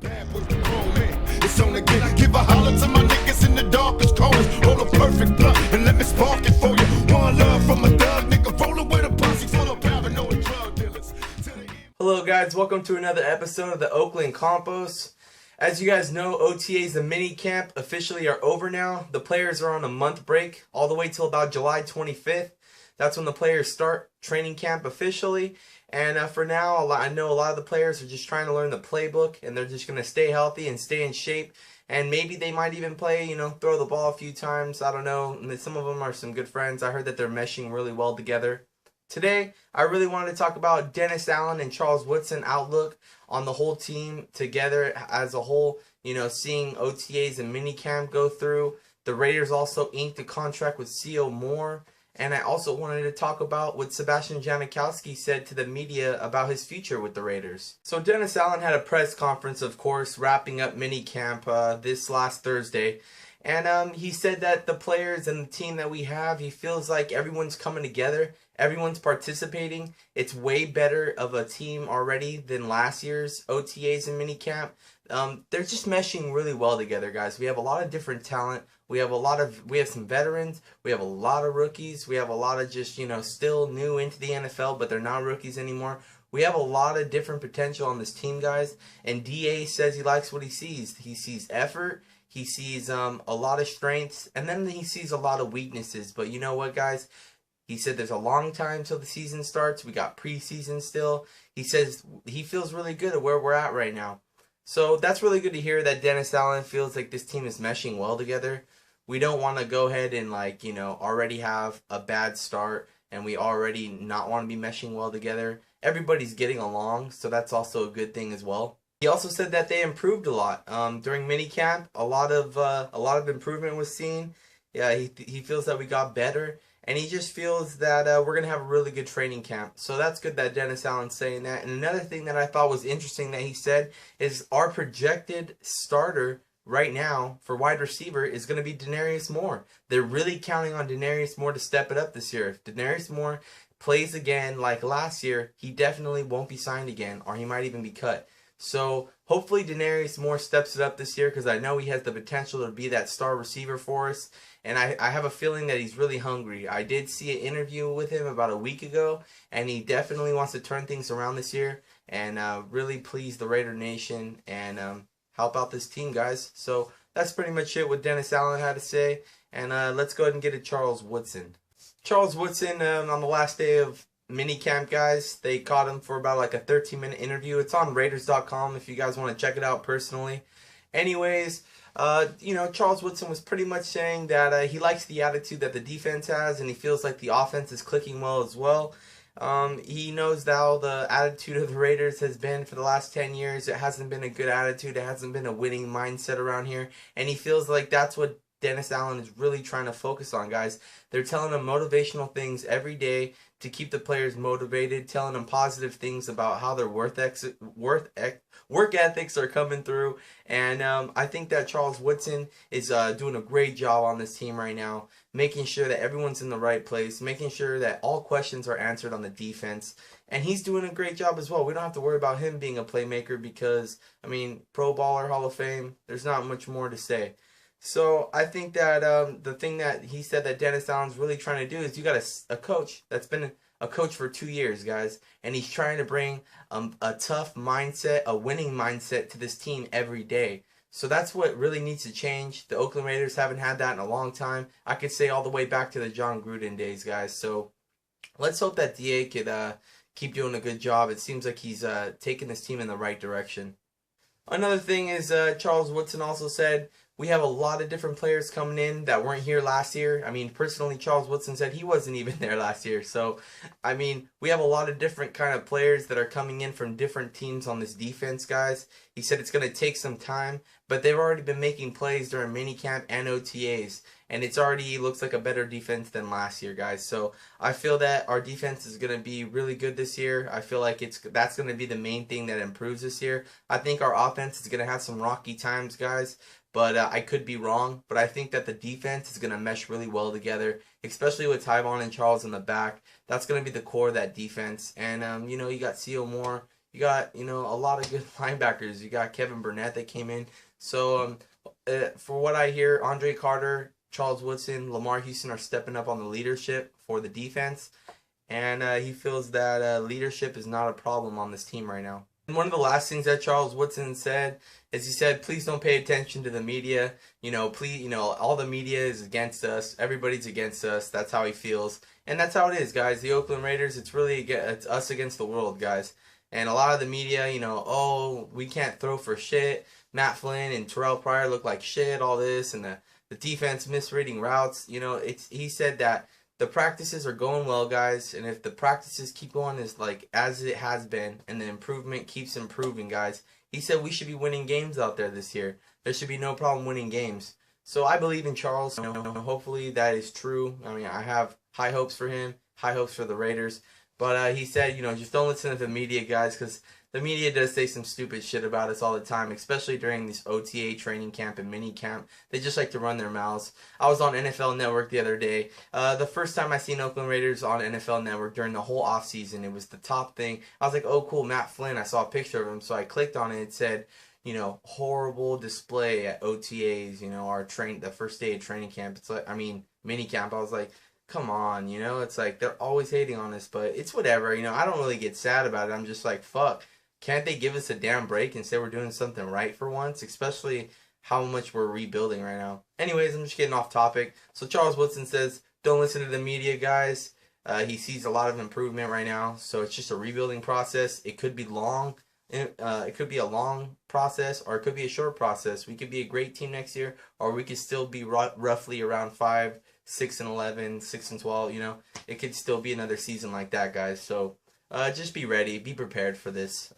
Bad boys, grown men. It's on again. Give a holler to my niggas in the darkest corners. Roll a perfect blunt and let me spark it for you. One love from a thug nigga rolling with a posse full of paranoid drug dealers. Hello guys, welcome to another episode of the Oakland Compos. As you guys know, OTAs, the mini camp, officially are over now. The players are on a month break all the way till about July 25th. That's when the players start training camp officially. And for now, I know a lot of the players are just trying to learn the playbook, and they're just going to stay healthy and stay in shape. And maybe they might even play, throw the ball a few times. I don't know. Some of them are some good friends. I heard that they're meshing really well together. Today, I really wanted to talk about Dennis Allen and Charles Woodson outlook on the whole team together as a whole. Seeing OTAs and minicamp go through. The Raiders also inked a contract with Sio Moore. And I also wanted to talk about what Sebastian Janikowski said to the media about his future with the Raiders. So Dennis Allen had a press conference, of course, wrapping up minicamp this last Thursday. And he said that the players and the team that we have, he feels like everyone's coming together. Everyone's participating. It's way better of a team already than last year's OTAs and minicamp. They're just meshing really well together, guys. We have a lot of different talent. We have some veterans. We have a lot of rookies. We have a lot of just, still new into the NFL, but they're not rookies anymore. We have a lot of different potential on this team, guys. And DA says he likes what he sees. He sees effort. He sees a lot of strengths. And then he sees a lot of weaknesses. But you know what, guys? He said there's a long time till the season starts. We got preseason still. He says he feels really good at where we're at right now. So that's really good to hear that Dennis Allen feels like this team is meshing well together. We don't want to go ahead and already have a bad start and we already not want to be meshing well together. Everybody's getting along, so that's also a good thing as well. He also said that they improved a lot during minicamp. A lot of improvement was seen. Yeah, he feels that we got better, and he just feels that we're gonna have a really good training camp. So that's good that Dennis Allen's saying that. And another thing that I thought was interesting that he said is our projected starter right now for wide receiver is going to be Denarius Moore. They're really counting on Denarius Moore to step it up this year. If Denarius Moore plays again like last year, he definitely won't be signed again, or he might even be cut. So hopefully Denarius Moore steps it up this year, because I know he has the potential to be that star receiver for us. And I have a feeling that he's really hungry. I did see an interview with him about a week ago, and he definitely wants to turn things around this year and really please the Raider Nation and help out this team, guys. So that's pretty much it what Dennis Allen had to say. And let's go ahead and get to Charles Woodson. Charles Woodson, on the last day of minicamp, guys, they caught him for about like a 13-minute interview. It's on Raiders.com if you guys want to check it out personally. Anyways, Charles Woodson was pretty much saying that he likes the attitude that the defense has, and he feels like the offense is clicking well as well. He knows how the attitude of the Raiders has been for the last 10 years. It hasn't been a good attitude. It hasn't been a winning mindset around here. And he feels like that's what Dennis Allen is really trying to focus on, guys. They're telling him motivational things every day to keep the players motivated, telling them positive things about how their work ethics are coming through. And I think that Charles Woodson is doing a great job on this team right now, making sure that everyone's in the right place, making sure that all questions are answered on the defense. And he's doing a great job as well. We don't have to worry about him being a playmaker because, Pro Baller, Hall of Fame, there's not much more to say. So I think that the thing that he said that Dennis Allen's really trying to do is you got a coach that's been a coach for 2 years, guys, and he's trying to bring a tough mindset, a winning mindset to this team every day. So that's what really needs to change. The Oakland Raiders haven't had that in a long time. I could say all the way back to the John Gruden days, guys. So let's hope that DA could keep doing a good job. It seems like he's taking this team in the right direction. Another thing is Charles Woodson also said we have a lot of different players coming in that weren't here last year. Personally, Charles Woodson said he wasn't even there last year. So, we have a lot of different kind of players that are coming in from different teams on this defense, guys. He said it's going to take some time, but they've already been making plays during minicamp and OTAs. And it's already looks like a better defense than last year, guys. So I feel that our defense is going to be really good this year. I feel like that's going to be the main thing that improves this year. I think our offense is going to have some rocky times, guys. But I could be wrong. But I think that the defense is going to mesh really well together, especially with Tyvon and Charles in the back. That's going to be the core of that defense. And, you got Sio Moore. you got, you know, a lot of good linebackers. You got Kevin Burnett that came in. So for what I hear, Andre Carter, Charles Woodson, Lamar Houston are stepping up on the leadership for the defense. And he feels that leadership is not a problem on this team right now. And one of the last things that Charles Woodson said is he said, please don't pay attention to the media. You know, please, you know, all the media is against us. Everybody's against us. That's how he feels. And that's how it is, guys. The Oakland Raiders, it's us against the world, guys. And a lot of the media, you know, oh, we can't throw for shit. Matt Flynn and Terrell Pryor look like shit, all this. And the defense misreading routes. You know, he said that the practices are going well, guys, and if the practices keep going as it has been, and the improvement keeps improving, guys, he said we should be winning games out there this year. There should be no problem winning games. So I believe in Charles. You know, hopefully that is true. I mean, I have high hopes for him, high hopes for the Raiders. But he said, you know, just don't listen to the media, guys, because the media does say some stupid shit about us all the time, especially during this OTA training camp and mini camp. They just like to run their mouths. I was on NFL Network the other day. The first time I seen Oakland Raiders on NFL Network during the whole offseason, it was the top thing. I was like, oh, cool, Matt Flynn. I saw a picture of him, so I clicked on it. It said, you know, horrible display at OTAs, you know, the first day of training camp. It's like, I mean, mini camp. I was like, come on, you know, it's like they're always hating on us, but it's whatever. You know, I don't really get sad about it. I'm just like, fuck. Can't they give us a damn break and say we're doing something right for once? Especially how much we're rebuilding right now. Anyways, I'm just getting off topic. So Charles Woodson says, don't listen to the media, guys. He sees a lot of improvement right now. So it's just a rebuilding process. It could be long. It could be a long process, or it could be a short process. We could be a great team next year, or we could still be roughly around 5, 6-11, 6-12. You know, it could still be another season like that, guys. So just be ready, be prepared for this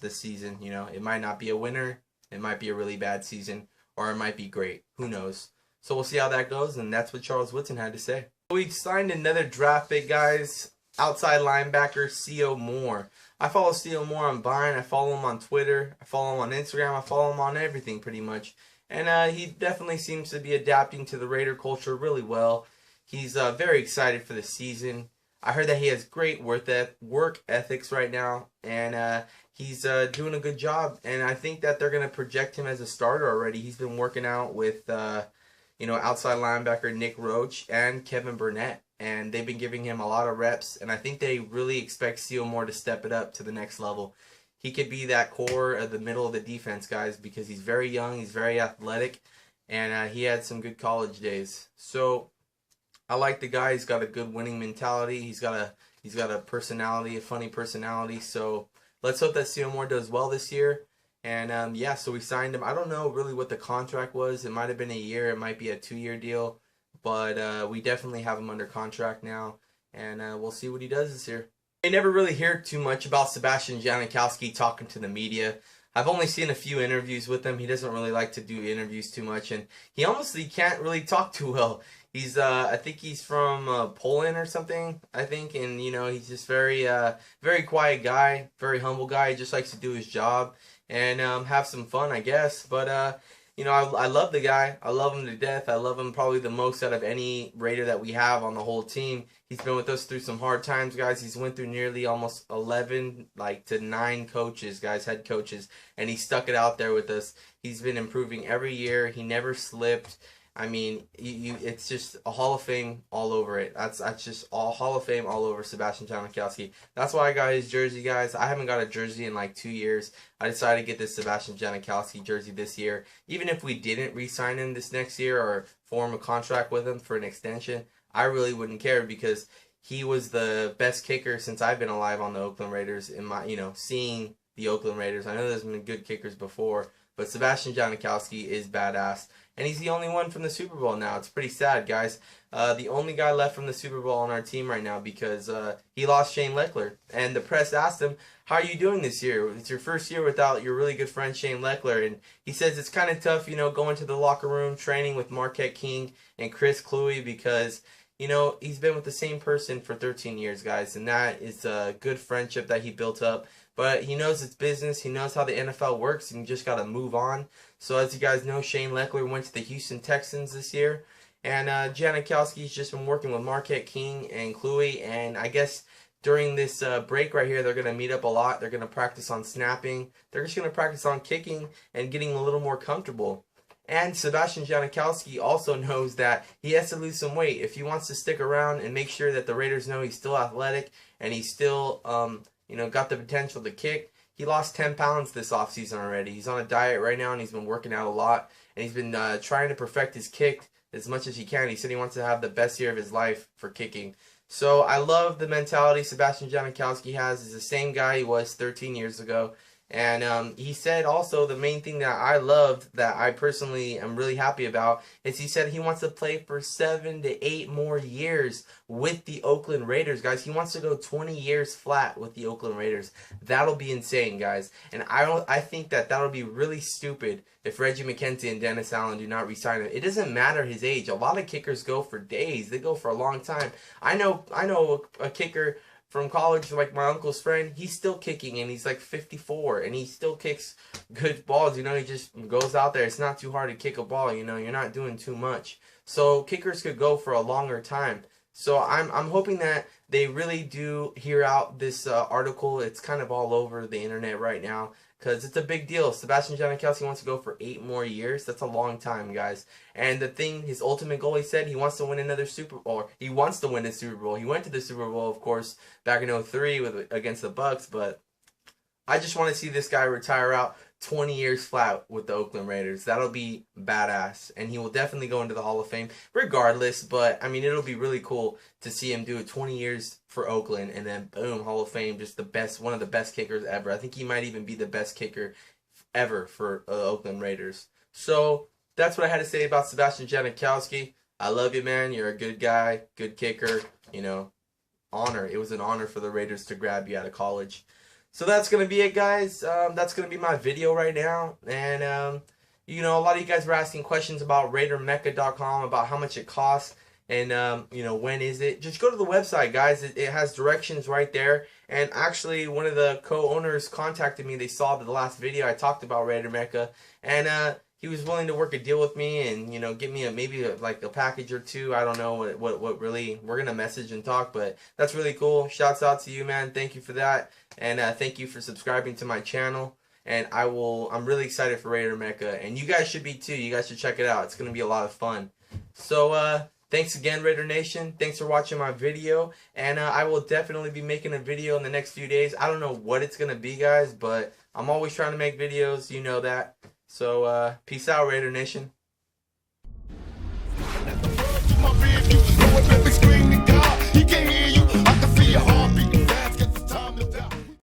season. You know, it might not be a winner, it might be a really bad season, or it might be great. Who knows? So we'll see how that goes, and that's what Charles Woodson had to say. We signed another draft pick, guys. Outside linebacker Sio Moore. I follow Sio Moore on Vine. I follow him on Twitter. I follow him on Instagram. I follow him on everything pretty much. And he definitely seems to be adapting to the Raider culture really well. He's very excited for the season. I heard that he has great work ethics right now, and he's doing a good job. And I think that they're going to project him as a starter already. He's been working out with, you know, outside linebacker Nick Roach and Kevin Burnett, and they've been giving him a lot of reps. And I think they really expect Sio Moore to step it up to the next level. He could be that core of the middle of the defense, guys, because he's very young, he's very athletic, and he had some good college days. So I like the guy. He's got a good winning mentality. He's got a personality, a funny personality. So let's hope that Sio Moore does well this year. And yeah, so we signed him. I don't know really what the contract was. It might have been a year. It might be a 2-year deal. But we definitely have him under contract now. And we'll see what he does this year. I never really hear too much about Sebastian Janikowski talking to the media. I've only seen a few interviews with him. He doesn't really like to do interviews too much, and he can't really talk too well. He's I think he's from Poland or something, I think, and you know, he's just very quiet guy, very humble guy. He just likes to do his job and have some fun, I guess. But you know, I love the guy. I love him to death. I love him probably the most out of any Raider that we have on the whole team. He's been with us through some hard times, guys. He's went through nearly almost 11, to 9 coaches, guys, head coaches, and he stuck it out there with us. He's been improving every year. He never slipped. I mean, it's just a Hall of Fame all over it. That's just all Hall of Fame all over Sebastian Janikowski. That's why I got his jersey, guys. I haven't got a jersey in like 2 years. I decided to get this Sebastian Janikowski jersey this year. Even if we didn't re-sign him this next year or form a contract with him for an extension, I really wouldn't care because he was the best kicker since I've been alive on the Oakland Raiders. In my, you know, seeing the Oakland Raiders, I know there's been good kickers before, but Sebastian Janikowski is badass. And he's the only one from the Super Bowl now. It's pretty sad, guys. The only guy left from the Super Bowl on our team right now because he lost Shane Leckler. And the press asked him, how are you doing this year? It's your first year without your really good friend Shane Leckler. And he says it's kind of tough, you know, going to the locker room, training with Marquette King and Chris Cluey because, you know, he's been with the same person for 13 years, guys. And that is a good friendship that he built up. But he knows it's business. He knows how the NFL works, and you just got to move on. So as you guys know, Shane Leckler went to the Houston Texans this year. And Janikowski's just been working with Marquette King and Cluey. And I guess during this break right here, they're going to meet up a lot. They're going to practice on snapping. They're just going to practice on kicking and getting a little more comfortable. And Sebastian Janikowski also knows that he has to lose some weight if he wants to stick around and make sure that the Raiders know he's still athletic and he's still, got the potential to kick. He lost 10 pounds this offseason already. He's on a diet right now, and he's been working out a lot. And he's been trying to perfect his kick as much as he can. He said he wants to have the best year of his life for kicking. So I love the mentality Sebastian Janikowski has. He's the same guy he was 13 years ago. And he said also the main thing that I loved, that I personally am really happy about, is he said he wants to play for 7 to 8 more years with the Oakland Raiders, guys. He wants to go 20 years flat with the Oakland Raiders. That'll be insane, guys. And I think that that'll be really stupid if Reggie McKenzie and Dennis Allen do not resign him. It doesn't matter his age. A lot of kickers go for days. They go for a long time. I know a kicker from college, like my uncle's friend. He's still kicking, and he's like 54, and he still kicks good balls. He just goes out there. It's not too hard to kick a ball. You're not doing too much. So kickers could go for a longer time. So I'm hoping that they really do hear out this article. It's kind of all over the internet right now, because it's a big deal. Sebastian Janikowski wants to go for 8 more years. That's a long time, guys. And the thing, his ultimate goal, he said he wants to win another Super Bowl. He wants to win a Super Bowl. He went to the Super Bowl, of course, back in 03 against the Bucks. But I just want to see this guy retire out 20 years flat with the Oakland Raiders. That'll be badass. And he will definitely go into the Hall of Fame regardless. But, I mean, it'll be really cool to see him do it 20 years for Oakland. And then, boom, Hall of Fame, just the best, one of the best kickers ever. I think he might even be the best kicker ever for the Oakland Raiders. So, that's what I had to say about Sebastian Janikowski. I love you, man. You're a good guy, good kicker. Honor. It was an honor for the Raiders to grab you out of college. So that's going to be it, guys. That's going to be my video right now. And, a lot of you guys were asking questions about RaiderMecca.com, about how much it costs and, when is it. Just go to the website, guys. It has directions right there. And actually, one of the co-owners contacted me. They saw the last video I talked about Raider Mecca. And he was willing to work a deal with me and, give me maybe a package or two. I don't know what really. We're going to message and talk, but that's really cool. Shouts out to you, man. Thank you for that. And thank you for subscribing to my channel. And I'm really excited for Raider Mecca. And you guys should be too. You guys should check it out. It's going to be a lot of fun. So, thanks again, Raider Nation. Thanks for watching my video. And I will definitely be making a video in the next few days. I don't know what it's going to be, guys, but I'm always trying to make videos. You know that. So, peace out, Raider Nation.